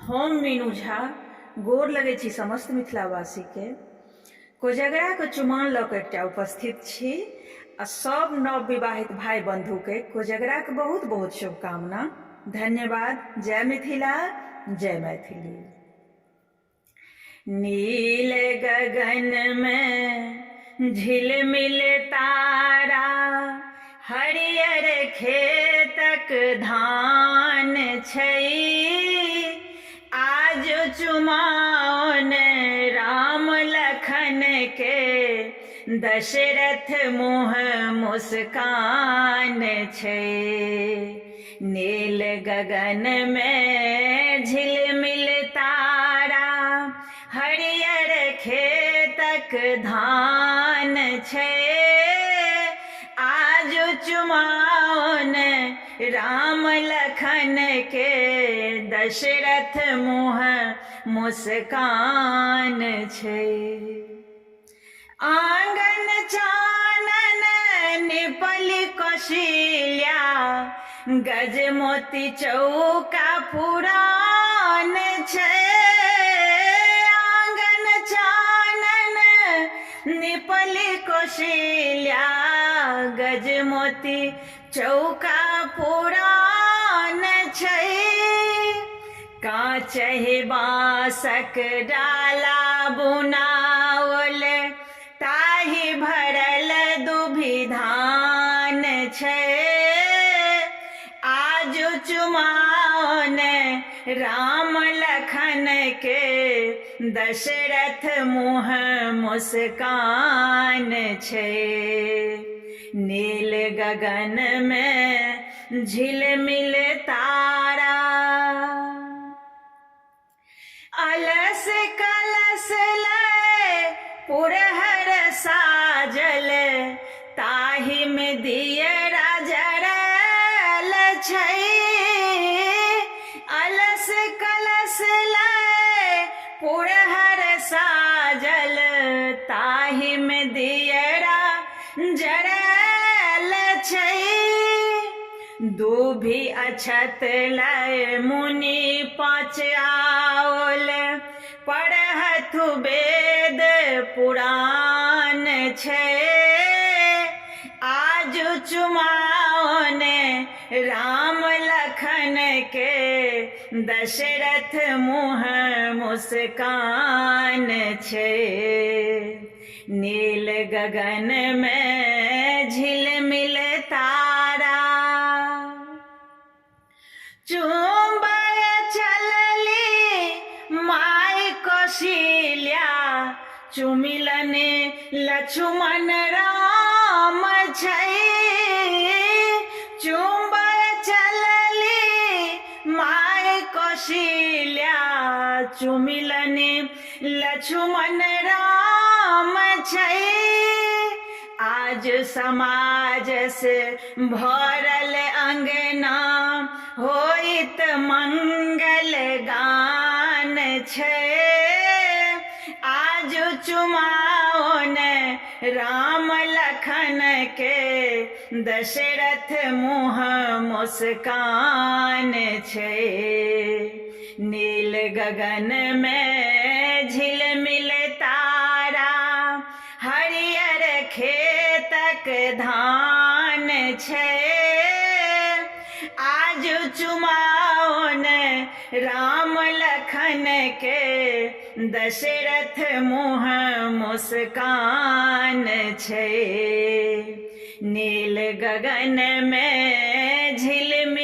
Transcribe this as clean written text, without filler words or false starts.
हम मीनू झा गोर लगै छी समस्त मिथिलावासी के। कोजगरा के चुमाओन लऽ कऽ एकटा उपस्थित छी आ सब नव विवाहित भाई बंधु के कोजगरा के बहुत बहुत शुभकामना। धन्यवाद। जय मिथिला, जय मैथिली। नील गगन में झिलमिल तारा, हरियर खेतक धान छै। आज चुमाओन राम लखन के, दशरथ मुँह मुस्कान छै। नील गगन में झिलमिल तारा, हरियर खेतक धान छै। आज चुमाओन राम लखन के, दशरथ मुँह मुस्कान छै। आंगन चानन निपल कौशल्या, गजमोती चौका पुरान छै। आंगन चानन निपल कौशल्या, गजमोती चौका पुरान छै। काँचहि बाँसक डाला बुनाओल, ताहि भरल दुभि धान छै। आज चुमाओन राम लखन के, दशरथ मुँह मुस्कान छै। नील गगन में झिलमिल तारा, अलस कलश लय पुरहर साजल, ताहि में दियरा जरल छै। अलस कलश लय पुरहर साजल, ताहि में दियरा जरल छै। दुभि अक्षत लय मुनि पाँच आओल, पढ़थु वेद पुराण छै। आज चुमाओन राम लखन के, दशरथ मुँह मुस्कान छै। नील गगन में झिलमिल तारा, चुम्बय चलली माय कौशल्या, चुमिलन लक्ष्मण राम छै। चुम्बय चलली माय कौशल्या, चुमिलन लक्ष्मण राम छै। आज समाज से भरल अंगना, होइत मंगल गान छै। आज चुमाओन राम लखन के, दशरथ मुँह मुस्कान छै। नील गगन में झिलमिल तारा, हरियर खेतक धान छै। आज चुमाओन राम लखन के, दशरथ मुँह मुस्कान छै। नील गगन में झिलमिल